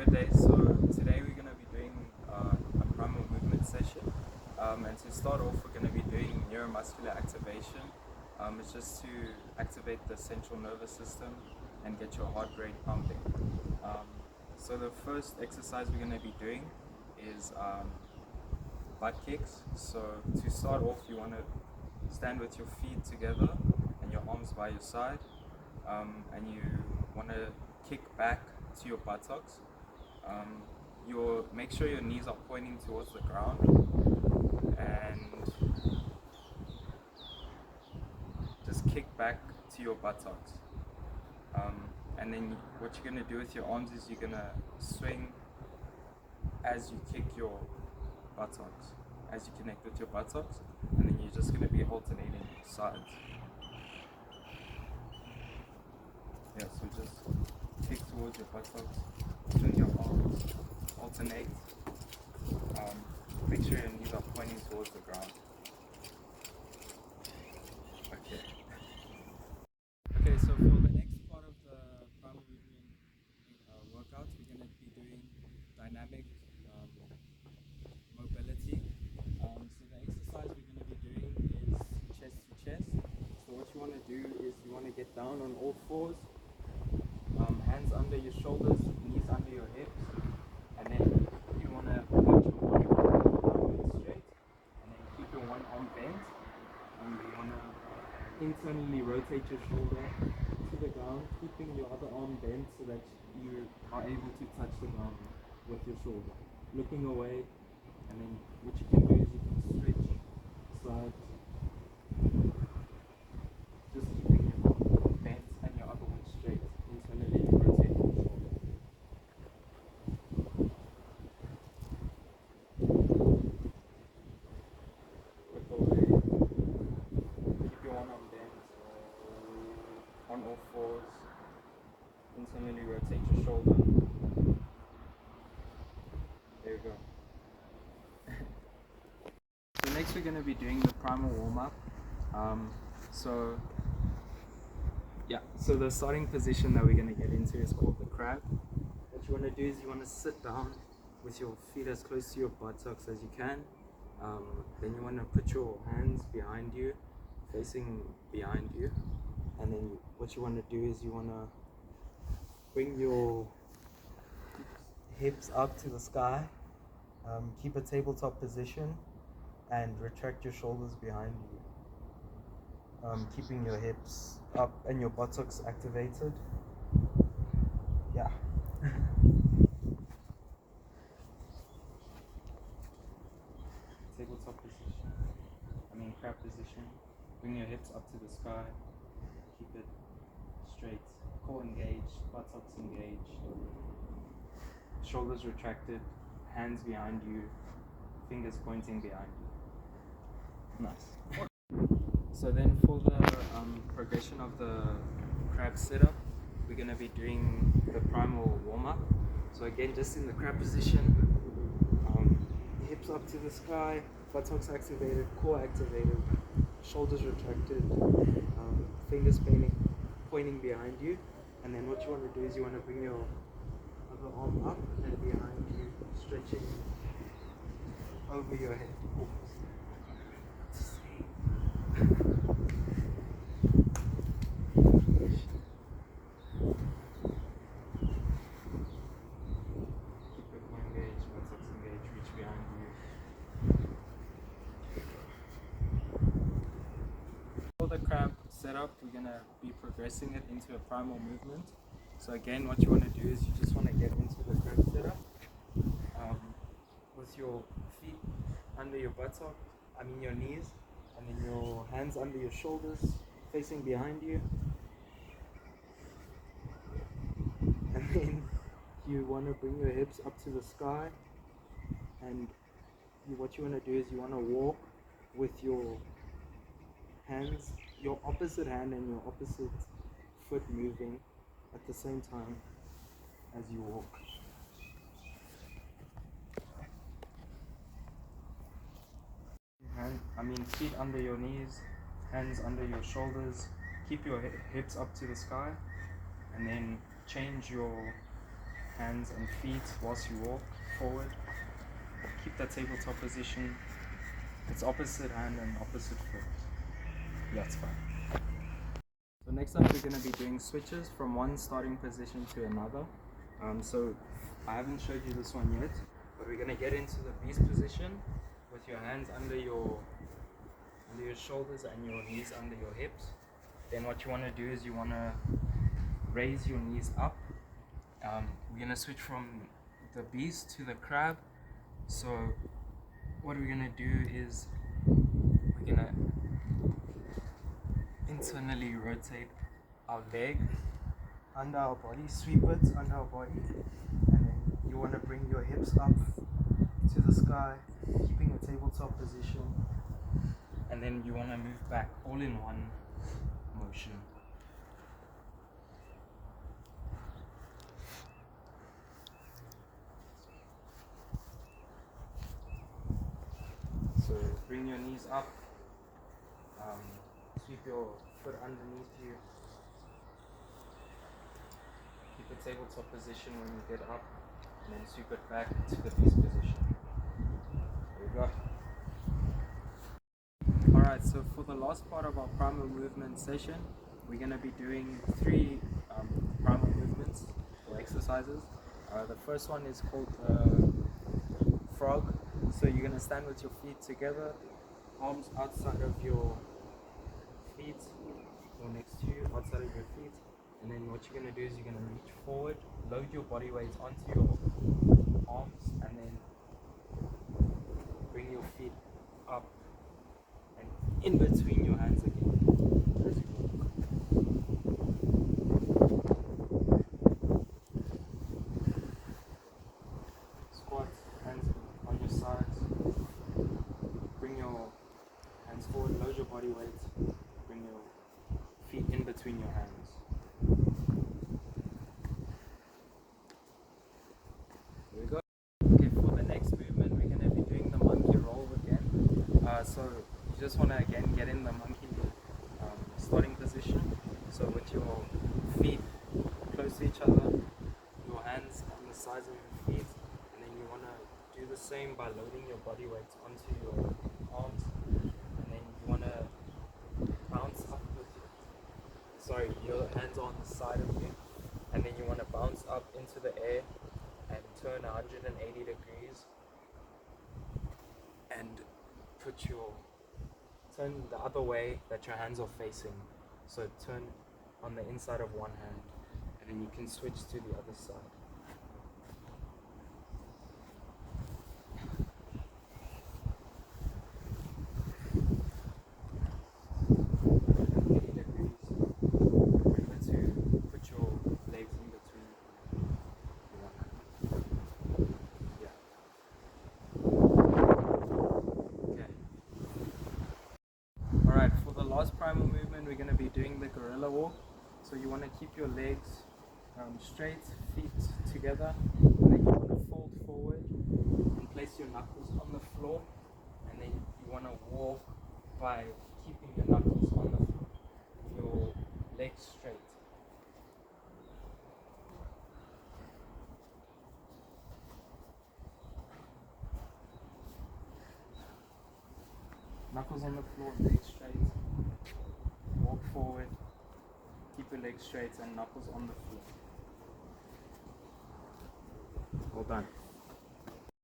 Good day. So today we're going to be doing a primal movement session, and to start off we're going to be doing neuromuscular activation. It's just to activate the central nervous system and get your heart rate pumping. So the first exercise we're going to be doing is butt kicks. So to start off, you want to stand with your feet together and your arms by your side, and you want to kick back to your buttocks. Make sure your knees are pointing towards the ground, and just kick back to your buttocks. And then what you're going to do with your arms is you're going to swing as you kick your buttocks, as you connect with your buttocks, and then you're just going to be alternating sides. Yeah, so just kick towards your buttocks, swing your arms, alternate. Make sure your knees are pointing towards the ground. Okay, so for the next part of the primal movement workout, we're going to be doing dynamic mobility. So the exercise we're going to be doing is chest to chest. So what you want to do is you want to get down on all fours, hands under your shoulders, knees under your hips, and then you want to put your one arm straight, and then keep your one arm bent. You want to internally rotate your shoulder to the ground, keeping your other arm bent so that you are able to touch the ground with your shoulder. Looking away, and then what you can do is you can switch sides, just keeping your arm bent and your other one straight, internally rotating your shoulder. Look away, keep your one arm bent, on all fours, internally rotate your shoulder. There you go. So next we're going to be doing the primal warm-up. So the starting position that we're going to get into is called the crab. What you want to do is you want to sit down with your feet as close to your buttocks as you can. Then you want to put your hands behind you, facing behind you. And then what you want to do is you want to bring your hips up to the sky, keep a tabletop position, and retract your shoulders behind you, keeping your hips up and your buttocks activated. Yeah. Tabletop position, crab position. Bring your hips up to the sky, keep it straight, core engaged, buttocks engaged, shoulders retracted, hands behind you, fingers pointing behind you. Nice. So then for the progression of the crab setup, we're going to be doing the primal warm-up. So again, just in the crab position, hips up to the sky, buttocks activated, core activated, shoulders retracted, fingers pointing behind you. And then what you want to do is you want to bring your other arm up and behind you, stretching over your head. For the crab setup, we're going to be progressing it into a primal movement. So again, what you want to do is you just want to get into the crab setup with your feet under your your knees, and then your hands under your shoulders, facing behind you. And then you want to bring your hips up to the sky, and what you want to do is you want to walk with your hands, your opposite hand and your opposite foot moving at the same time as you walk. Feet under your knees, hands under your shoulders, keep your hips up to the sky, and then change your hands and feet whilst you walk forward. Keep that tabletop position. It's opposite hand and opposite foot. Yeah, it's fine. So next up, we're going to be doing switches from one starting position to another. So I haven't showed you this one yet, but we're going to get into the beast position with your hands under your shoulders and your knees under your hips. Then what you want to do is you want to raise your knees up. We're going to switch from the beast to the crab. So what we're going to do is we're going to internally rotate our leg under our body, sweep it under our body, and then you want to bring your hips up to the sky, keeping a tabletop position, and then you want to move back all in one motion. So bring your knees up, sweep your foot underneath you, keep a tabletop position when you get up, and then sweep it back to the beast position. There we go. Alright, so for the last part of our primal movement session, we're going to be doing 3 primal movements or exercises. The first one is called frog. So you're going to stand with your feet together, arms outside of your feet or next to you, outside of your feet. And then what you're going to do is you're going to reach forward, load your body weight onto your arms, and then bring your feet up and in between your hands again as you walk. Squat, hands on your sides. Bring your hands forward, load your body weight, bring your feet in between your hands. There we go. Okay, for the next movement, we're going to be doing the monkey roll again. So you just want to again get in the monkey starting position. So with your feet close to each other, your hands on the sides of your feet, and then you want to do the same by loading your body weight onto your arms, and then you want to bounce up with your hands on the side of you, and then you want to bounce up into the air and turn 180 degrees and turn the other way that your hands are facing. So turn on the inside of one hand, and then you can switch to the other side. Alright, for the last primal movement, we're going to be doing the gorilla walk. So you want to keep your legs straight, feet together, and then you want to fold forward and place your knuckles on the floor, and then you want to walk by keeping your knuckles on the floor, your legs straight. Knuckles on the floor, legs straight. Walk forward, keep your legs straight and knuckles on the floor. Well done.